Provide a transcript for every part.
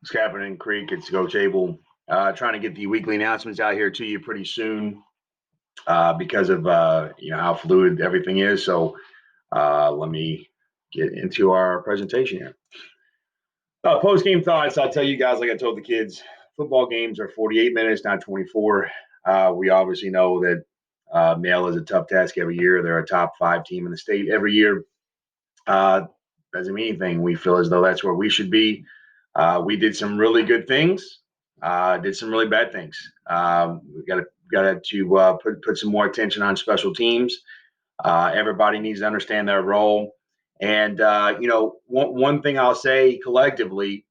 What's happening, Creek? It's Coach Abel. Trying to get the weekly announcements out here to you pretty soon because of how fluid everything is. So let me get into our presentation here. Post game thoughts. I'll tell you guys, like I told the kids, football games are 48 minutes, not 24. We obviously know that Mail is a tough task every year. They're a top 5 team in the state every year. Doesn't mean anything. We feel as though that's where we should be. We did some really good things, did some really bad things. We got to put some more attention on special teams. Everybody needs to understand their role. And one thing I'll say collectively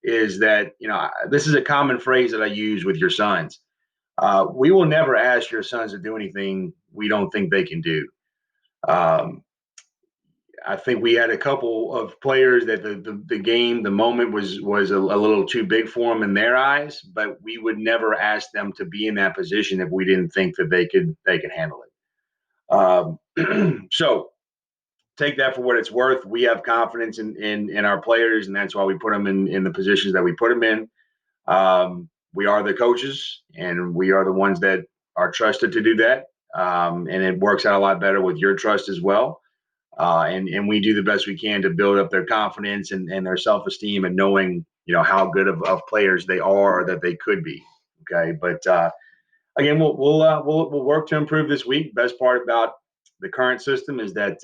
is that this is a common phrase that I use with your sons. We will never ask your sons to do anything we don't think they can do. Um, I think we had a couple of players that the moment was a little too big for them in their eyes, but we would never ask them to be in that position if we didn't think that they could handle it. So take that for what it's worth. We have confidence in our players, and that's why we put them in the positions that we put them in. We are the coaches, and we are the ones that are trusted to do that. And it works out a lot better with your trust as well. And we do the best we can to build up their confidence and their self-esteem and knowing how good of players they are or that they could be. Okay, but again, we'll work to improve this week. Best part about the current system is that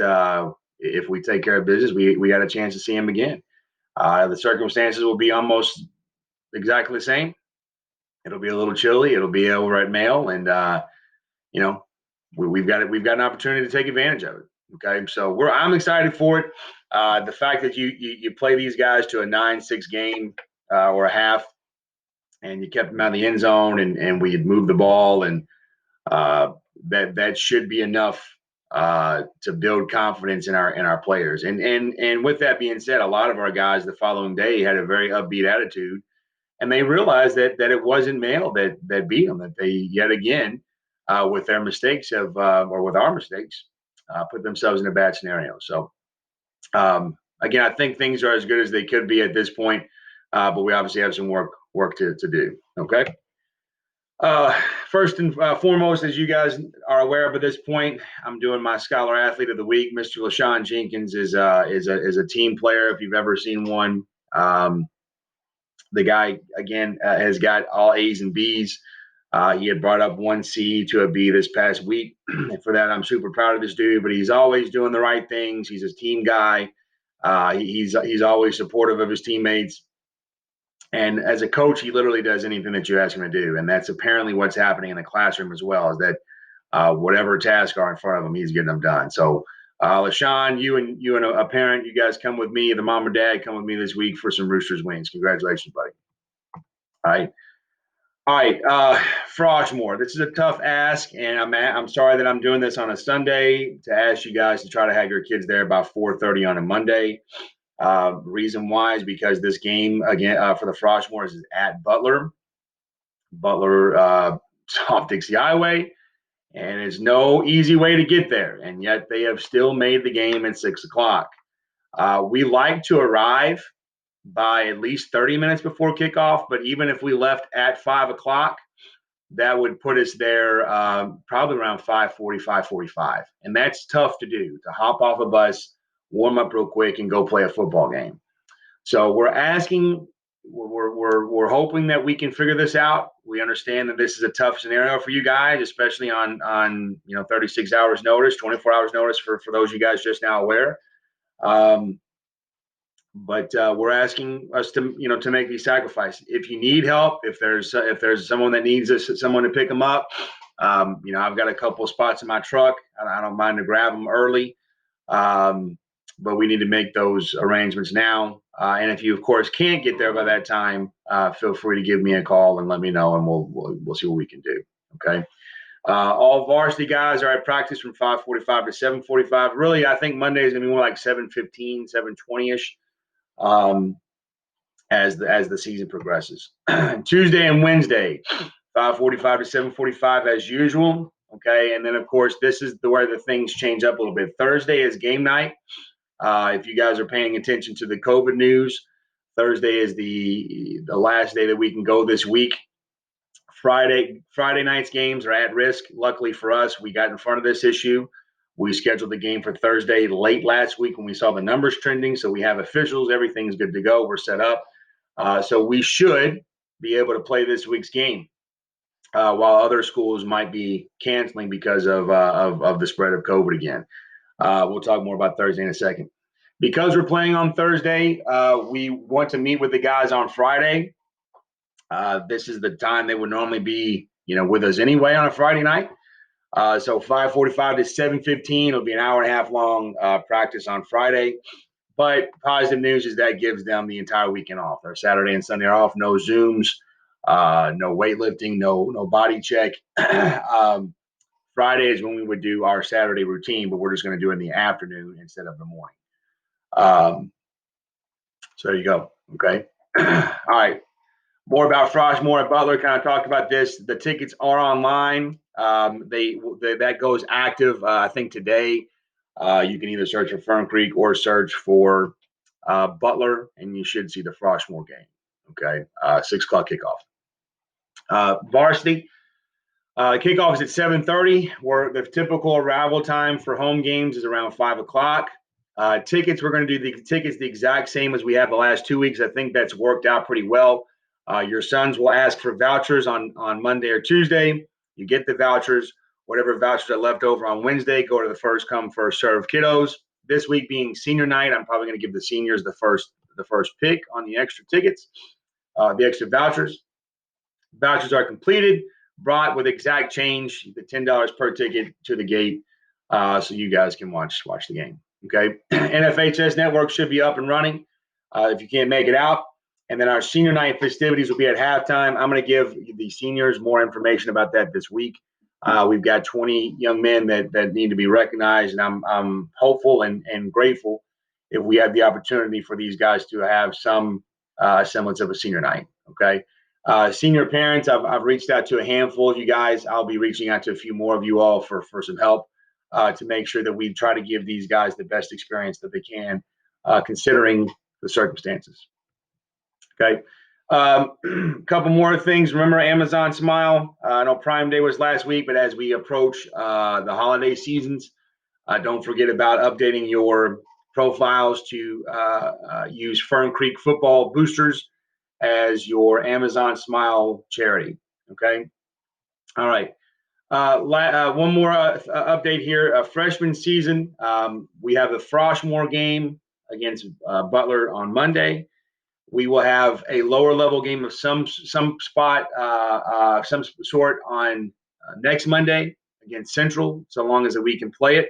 if we take care of business, we got a chance to see him again. The circumstances will be almost exactly the same. It'll be a little chilly. It'll be over at Mail, and you know we've got an opportunity to take advantage of it. Okay, so I'm excited for it. The fact that you play these guys to a 9-6 game or a half, and you kept them out of the end zone, and we had moved the ball, and that should be enough to build confidence in our players. And with that being said, a lot of our guys the following day had a very upbeat attitude, and they realized that it wasn't Mail that beat them. That they yet again, with their mistakes or with our mistakes, put themselves in a bad scenario. So again, I think things are as good as they could be at this point, but we obviously have some work to do. Okay. First and foremost, as you guys are aware of at this point, I'm doing my Scholar Athlete of the Week. Mr. LaShawn Jenkins is a team player. If you've ever seen one, the guy again has got all A's and B's. He had brought up one C to a B this past week. And for that, I'm super proud of this dude. But he's always doing the right things. He's a team guy. He's always supportive of his teammates. And as a coach, he literally does anything that you ask him to do. And that's apparently what's happening in the classroom as well, is that whatever tasks are in front of him, he's getting them done. So, LaShawn, you and a parent, you guys come with me, the mom or dad come with me this week for some Roosters wins. Congratulations, buddy. All right. All right, Froshmore. This is a tough ask, and I'm sorry that I'm doing this on a Sunday to ask you guys to try to have your kids there by 4:30 on a Monday. Reason why is because this game again for the Froshmores is at Butler. Butler off Dixie Highway, and it's no easy way to get there, and yet they have still made the game at 6 o'clock. We like to arrive by at least 30 minutes before kickoff, but even if we left at 5 o'clock, that would put us there probably around 5:40, 5:45. And that's tough to do, to hop off a bus, warm up real quick, and go play a football game. So we're hoping that we can figure this out. We understand that this is a tough scenario for you guys, especially on 36 hours notice, 24 hours notice for those of you guys just now aware. But we're asking us to make these sacrifices. If you need help, if there's someone that needs someone to pick them up, I've got a couple of spots in my truck. I don't mind to grab them early, but we need to make those arrangements now. And if you, of course, can't get there by that time, feel free to give me a call and let me know, and we'll see what we can do. Okay. All varsity guys are at practice from 5:45 to 7:45. Really, I think Monday is going to be more like 7:15, 7:20ish. As the season progresses. Tuesday and Wednesday, 5:45 to 7:45 as usual. Okay, and then of course this is where the things change up a little bit. Thursday is game night. If you guys are paying attention to the COVID news, Thursday is the last day that we can go this week. Friday night's games are at risk. Luckily for us, we got in front of this issue. We scheduled the game for Thursday late last week when we saw the numbers trending. So we have officials. Everything's good to go. We're set up. So we should be able to play this week's game while other schools might be canceling because of the spread of COVID again. We'll talk more about Thursday in a second. Because we're playing on Thursday, we want to meet with the guys on Friday. This is the time they would normally be, with us anyway on a Friday night. So 5:45 to 7:15 will be an hour and a half long practice on Friday. But positive news is that gives them the entire weekend off. Their Saturday and Sunday are off. No Zooms, no weightlifting, no body check. Friday is when we would do our Saturday routine, but we're just going to do it in the afternoon instead of the morning. So there you go. Okay. All right. More about FROSHMORE and Butler. Kind of talked about this. The tickets are online. That goes active. I think today. You can either search for Fern Creek or search for Butler, and you should see the FROSHMORE game. Okay, 6 o'clock kickoff. Varsity kickoff is at 7:30. Where the typical arrival time for home games is around 5 o'clock. Tickets, we're going to do the tickets the exact same as we have the last 2 weeks. I think that's worked out pretty well. Your sons will ask for vouchers on Monday or Tuesday. You get the vouchers. Whatever vouchers are left over on Wednesday, go to the first come, first serve kiddos. This week being senior night, I'm probably going to give the seniors the first pick on the extra tickets, the extra vouchers. Vouchers are completed, brought with exact change, the $10 per ticket to the gate, so you guys can watch the game. Okay, NFHS network should be up and running if you can't make it out. And then our senior night festivities will be at halftime. I'm going to give the seniors more information about that this week. We've got 20 young men that need to be recognized, and I'm hopeful and grateful if we have the opportunity for these guys to have some semblance of a senior night. Okay, senior parents, I've reached out to a handful of you guys. I'll be reaching out to a few more of you all for some help to make sure that we try to give these guys the best experience that they can, considering the circumstances. Okay. Couple more things. Remember Amazon Smile? I know Prime Day was last week, but as we approach the holiday seasons, don't forget about updating your profiles to use Fern Creek Football Boosters as your Amazon Smile charity. Okay. All right. One more update here. Freshman season. We have the FROSHMORE game against Butler on Monday. We will have a lower level game of some spot, some sort on next Monday against Central, so long as we can play it.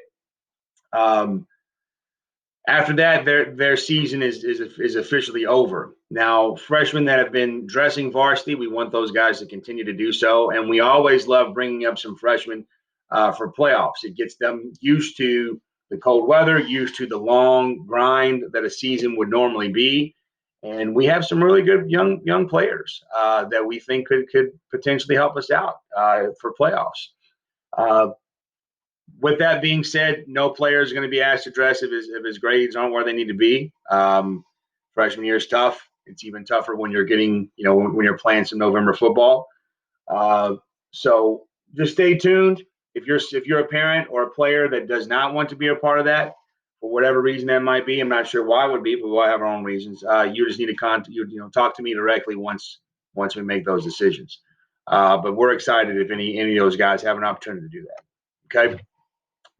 After that, their season is officially over. Now, freshmen that have been dressing varsity, we want those guys to continue to do so, and we always love bringing up some freshmen for playoffs. It gets them used to the cold weather, used to the long grind that a season would normally be. And we have some really good young players that we think could potentially help us out for playoffs. With that being said, no player is going to be asked to dress if his grades aren't where they need to be. Freshman year is tough. It's even tougher when you're getting, when you're playing some November football. So just stay tuned. If you're a parent or a player that does not want to be a part of that, for whatever reason that might be, I'm not sure why it would be, but we'll have our own reasons. You just need to talk to me directly once we make those decisions. But we're excited if any of those guys have an opportunity to do that. Okay,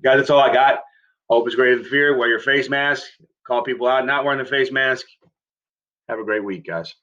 guys, that's all I got. Hope is greater than fear. Wear your face mask. Call people out not wearing the face mask. Have a great week, guys.